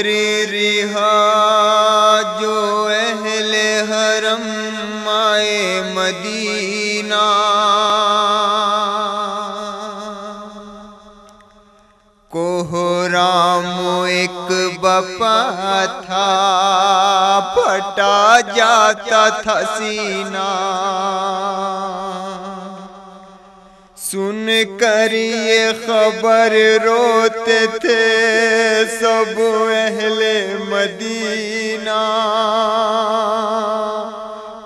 کری رہا جو اہل حرم آئے مدینہ، کوہرام ایک بپا تھا پھٹا جاتا تھا سینہ، سن کر یہ خبر روتے تھے سب اہل مدینہ،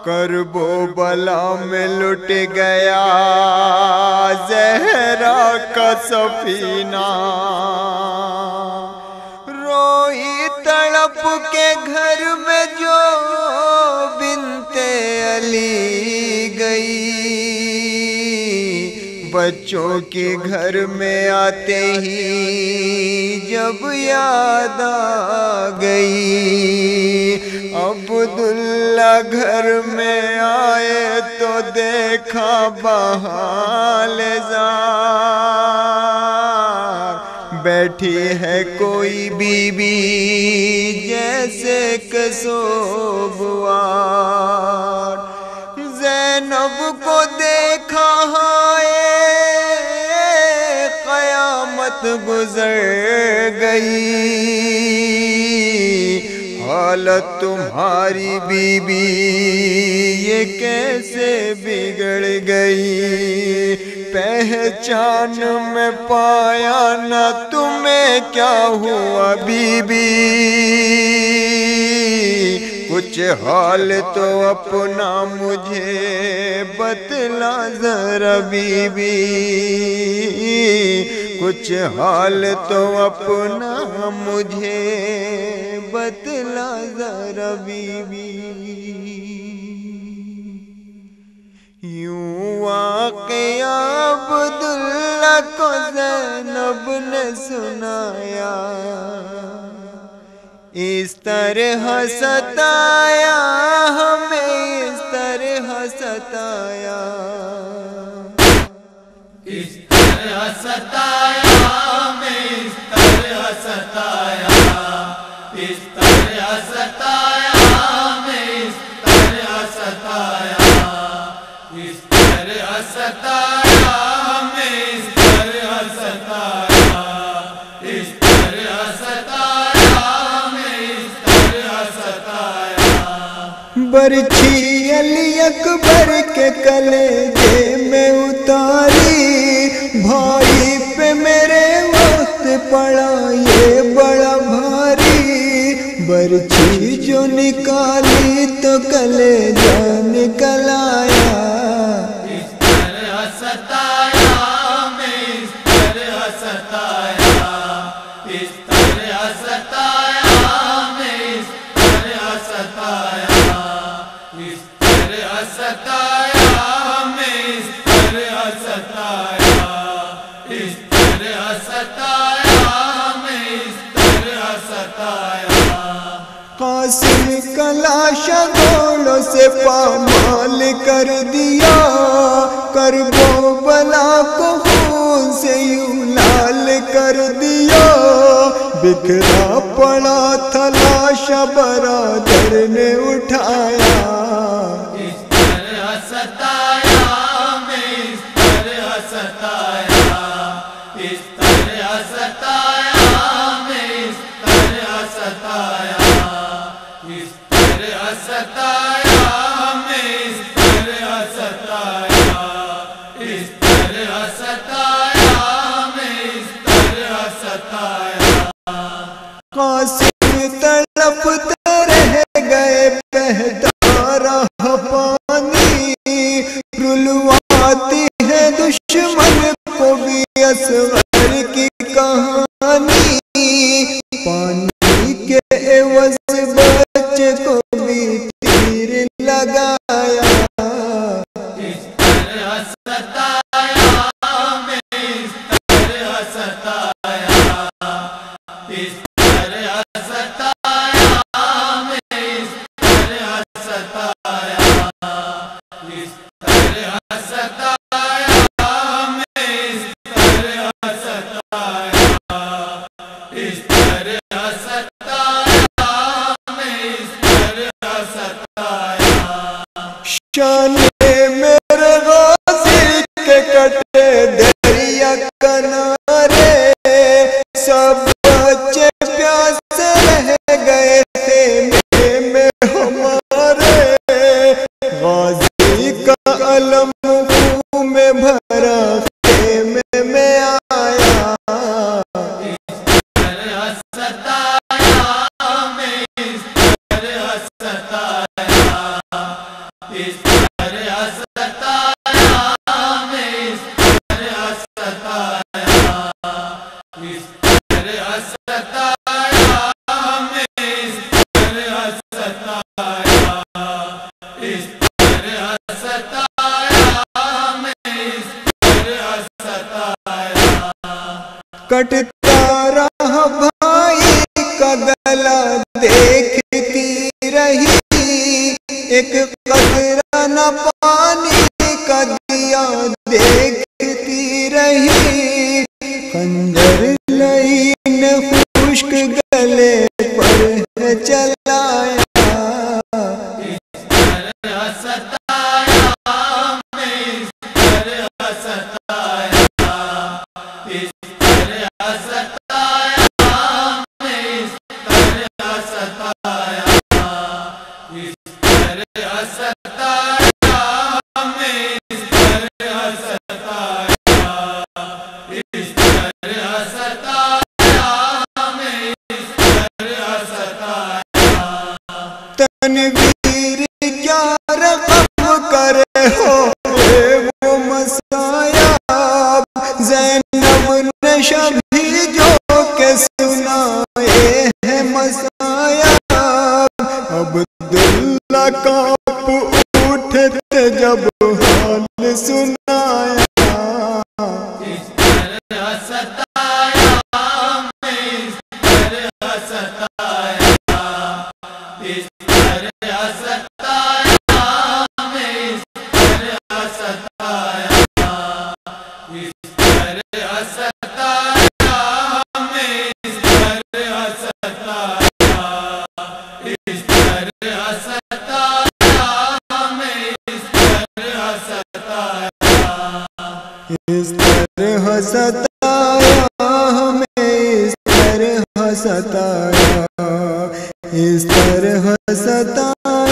کرب و بلا میں لٹ گیا زہرا کا سفینہ، روئی تڑپ کے گھر میں جو بنت علی گئی، بچوں کے گھر میں آتے ہی جب یاد آ گئی، عبداللہ گھر میں آئے تو دیکھا بحال زار، بیٹھی ہے کوئی بی بی جیسے کہ سوگوار، زینب کو دیکھا قیامت گزر گئی، حالت تمہاری بی بی یہ کیسے بگڑ گئی، پہچان میں پایا نہ تمہیں کیا ہوا بی بی، کچھ حال تو اپنا مجھے بتلا ذرا بی بی، کچھ حال تو اپنا مجھے بتلا ذرا بی بی، یوں واقعہ عبداللہ کو زینب نے سنایا، اس طرح ستایا ہمیں، اس طرح ستایا، اس طرح ستایا ہمیں، اس طرح ستایا، اس طرح ستایا ہمیں، اس طرح ستایا، اس طرح ستایا ہمیں، اس طرح ستایا، اس طرح ستایا ہمیں، اس طرح ستایا، برچھی علی اکبر کے کلیجے میں اتاری، بھائی پہ میرے وقت پڑا یہ بڑا بھاری، برچھی جو نکالی تو کلیجہ نکل آیا، اس طرح ستایا ہمیں، اس طرح ستایا، اس طرح ستایا ہمیں، اس طرح ستایا، اس طرح ستایا ہمیں، اس طرح ستایا، اس طرح ستایا ہمیں، اس طرح ستایا، قاسم کا لاشا گھوڑوں سے پامال کر دیا، کرب و بلا کو خون سے یوں لال کر دیا، بکھرا پڑا تھا لاشا برادر نے اٹھایا، اس طرح ستایا ہمیں، اس طرح ستایا، اس طرح ستایا ہمیں، اس طرح ستایا، اس طرح ستایا ہمیں، اس طرح ستایا، اس طرح ستایا ہمیں، اس طرح ستایا، قاسم تڑپتے رہ گئے بہتا رہا پانی، رلواتی ہے دشمن کو بھی اصغر کی کہانی، پانی کے عوض بچے کو بھی تیر لگایا، اس طرح ستایا ہمیں، اس طرح ستایا، اس طرح ستایا ہمیں، اس طرح ستایا، اس طرح ستایا ہمیں، اس طرح ستایا، اس طرح ستایا شان میرے غازی کے کٹے دریا کنارے، سب بچے پیاسے رہ گئے خیمے میں ہمارے، غازی کا علم خون میں بھرا خیمے میں آیا، کٹتا رہا بھائی کا گلا دیکھتی رہی، ایک قطرہ نہ پانی کا دیا دیکھتی رہی، خنجر لعین خشک گلے پر چلایا، تنویر کیا رقم کرے ہو وہ مسایاب، زینب نے شبھی جو کہ سنائے ہیں مسایاب، عبداللہ کانپ اٹھے تھے جب حال سنایا، اس طرح ستایا ہمیں، اس طرح ستایا، اس طرح ستایا